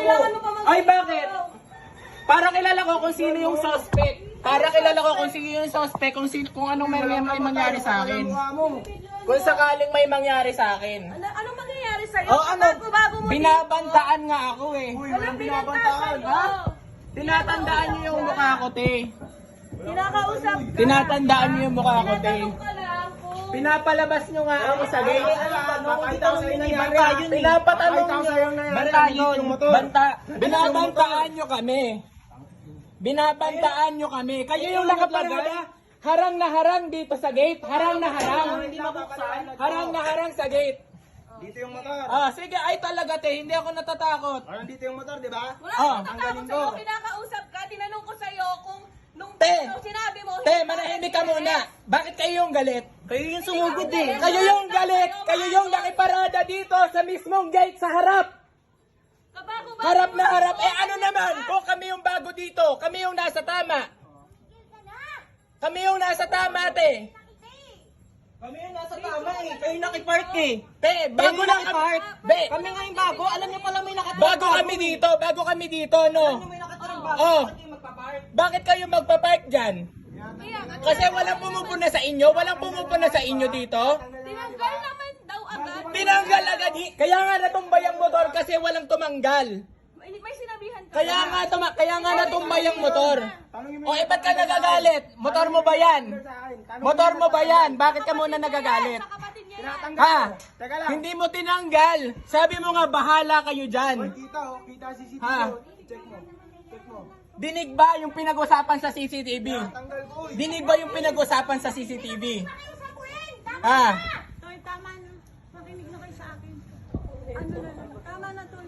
kailangan mo pa Ay, bakit? Para kilala ko kung sino yung suspect. Para kilala ko kung sino yung suspect, kung anong may mangyari sa akin. Kung sakaling may mangyari sa akin. Anong mangyayari sa'yo? Oh, ano? Bago mo Binabantaan nga ako eh. Walang binabantaan. Ha? Tinatandaan niyo yung mukha ko, te. Kinakausap ka. Tinatandaan niyo yung mukha ko, te. Tinatanong ka lang kung... Pinapalabas niyo nga ako sa gate. Pinapatanong niyo. Banta yun. Banta. Binabantaan niyo kami. Binabantaan niyo kami. Kayo yung nakaparada. Harang na harang dito sa gate. Harang na harang. Harang na harang sa gate. Dito yung motor. Ah, sige, ay talaga te, hindi ako natatakot. Ayun, dito yung motor, di ba? Wala Ah, akong tatakot sa'yo. Kinakausap ka. Tinanong ko sa'yo kung nung Te. sinabi mo... Te, manahimik ka muna. Bakit kayo yung galit? Kayo yung sumugod eh. Kayo yung galit. Kayo yung nakiparada dito sa mismong gate sa harap. Kabago-bago Harap na mo. harap. Eh ano naman, kung kami yung bago dito, kami yung nasa tama. Kami yung nasa tama, te. Kami yung nasa tama eh. Kayo nakipark eh. Te, bago lang kami. Be, Kami nga yung bago. Alam niyo pala may nakatirang bago kami dito, no? May nakatirang bago. Oh. Bakit kayo magpapark? Bakit kayo magpa-park dyan? Kaya nga, Kasi walang pumupuna sa inyo, walang pumupuna sa inyo dito. tinanggal naman daw agad. Tinanggal agad. Kaya nga natumbay ang motor kasi walang tumanggal. May sinabihan ka. Kaya nga natumbay ang motor. O ba't ka nagagalit? Motor mo ba yan? Motor mo ba yan? Bakit ka muna nagagalit? Sa kapatid niya yan. Ha? Teka lang. Hindi mo tinanggal. Sabi mo nga bahala kayo dyan. Kita oh. Kita CCTV. Ha? oh. Check mo. Check mo. Dinig ba yung pinag-usapan sa CCTV? Tanggal ko eh. Dinig ba yung pinag-usapan sa CCTV? Ha? Toy, tama na. Makinig na kayo sa akin. Ano na lang. Tama na, Toy.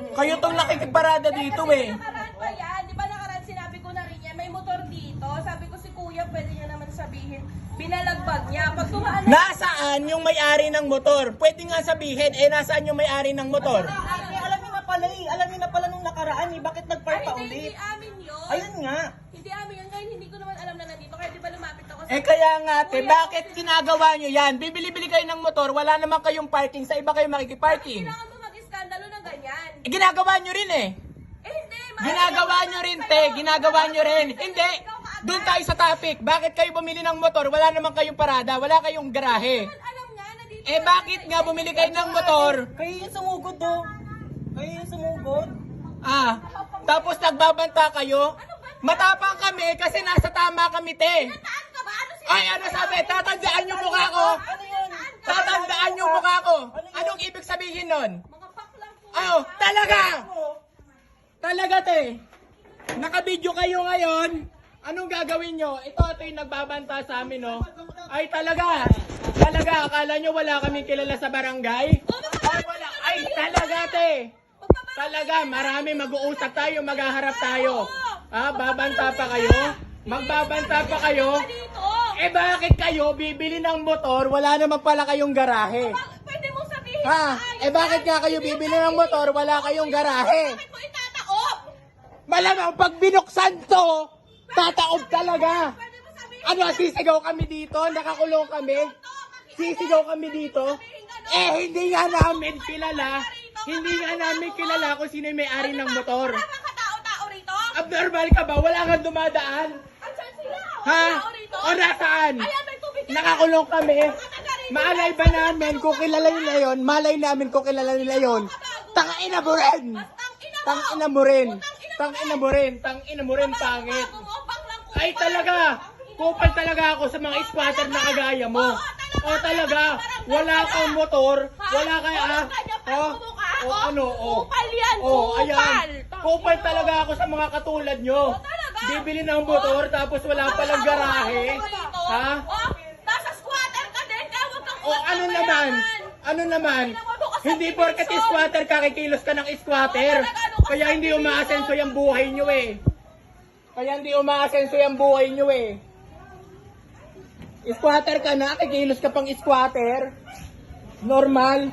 Kayo tong nakikiparada dito eh. Nakaraan pa yan. Di ba nakaraan sinabi ko na rin yan, may motor dito. Sabi ko si Kuya, pwede niya naman sabihin. Binalagbag niya. Pag tumaan na... Nasaan yung may-ari ng motor? Pwede nga sabihin, nasaan yung may-ari ng motor? Alam niyo na pala eh. Alam niyo na pala nung nakaraan eh. Bakit nagpark pa Hindi ulit? amin yun. Ayun nga. Hindi amin yun. Ngayon hindi ko naman alam na nandito. Kaya di ba lumapit ako sa... Kaya nga te, bakit ginagawa nyo yan? Bibili-bili kayo ng motor, wala naman kayong parking, sa iba kayo makikiparking. Kailangan mo mag-iskandalo ng ganyan. Ginagawa nyo rin eh. Hindi. Ginagawa nyo rin te, ginagawa nyo rin. Hindi, doon tayo sa topic. Bakit kayo bumili ng motor, wala naman kayong parada, wala kayong garahe. Alam nga na dito. Bakit nga bumili kayo ng motor? Kayo yung sumugod oh. Kayo yung sumugod. Tapos nagbabanta kayo? Matapang kami kasi nasa tama kami te. Saan ka ba? Ano si... Ay, ano sabi? Tatandaan yung mukha ko. Tatandaan yung mukha ko. Anong ibig sabihin nun? Mga paklang po. Talaga! Talaga, te. Nakabidyo kayo ngayon. Anong gagawin nyo? Ito yung nagbabanta sa amin, no? Ay, talaga. Talaga, akala nyo wala kaming kilala sa barangay? Ay, wala. Ay, talaga, te. Talaga, marami mag-uusap tayo, maghaharap tayo. Babanta pa kayo? Magbabanta pa kayo? Dito. Bakit kayo bibili ng motor? Wala naman pala kayong garahe. Pwede mo sabihin. Bakit nga kayo bibili ng motor? Wala kayong garahe. Bakit mo itataob? Malamang pag binuksan to, tataob talaga. Pwede mo sabihin. Ano, sisigaw kami dito? Nakakulong kami? Sisigaw kami dito? Hindi nga namin kilala. Hindi nga namin kilala kung sino yung may-ari ng motor. Wala bang katao-tao rito? Abnormal ka ba? Wala kang dumadaan? Andiyan sila. Ha? Tao rito. O nasaan? Ayan, may tubig yan. Nakakulong kami. Malay ba namin kung kilala nila yon? Malay namin kung kilala nila yon. Tangina mo rin! Tangina mo rin! Tangina mo rin! Tangina mo rin, pangit! Ay talaga! Kupal talaga ako sa mga squatter na kagaya mo. O talaga, wala kang motor, wala kang Kupal yan, ayan. Kupal talaga ako sa mga katulad nyo. Bibili ng motor tapos wala palang garahe. Ha? Nasa squatter ka din, kaya huwag kang Ano naman? Ano naman? Hindi porket squatter ka, kikilos ka ng squatter. Kaya hindi umaasenso yung buhay nyo eh. Kaya hindi umaasenso yung buhay nyo eh. Squatter ka na, kikilos ka pang squatter. Normal.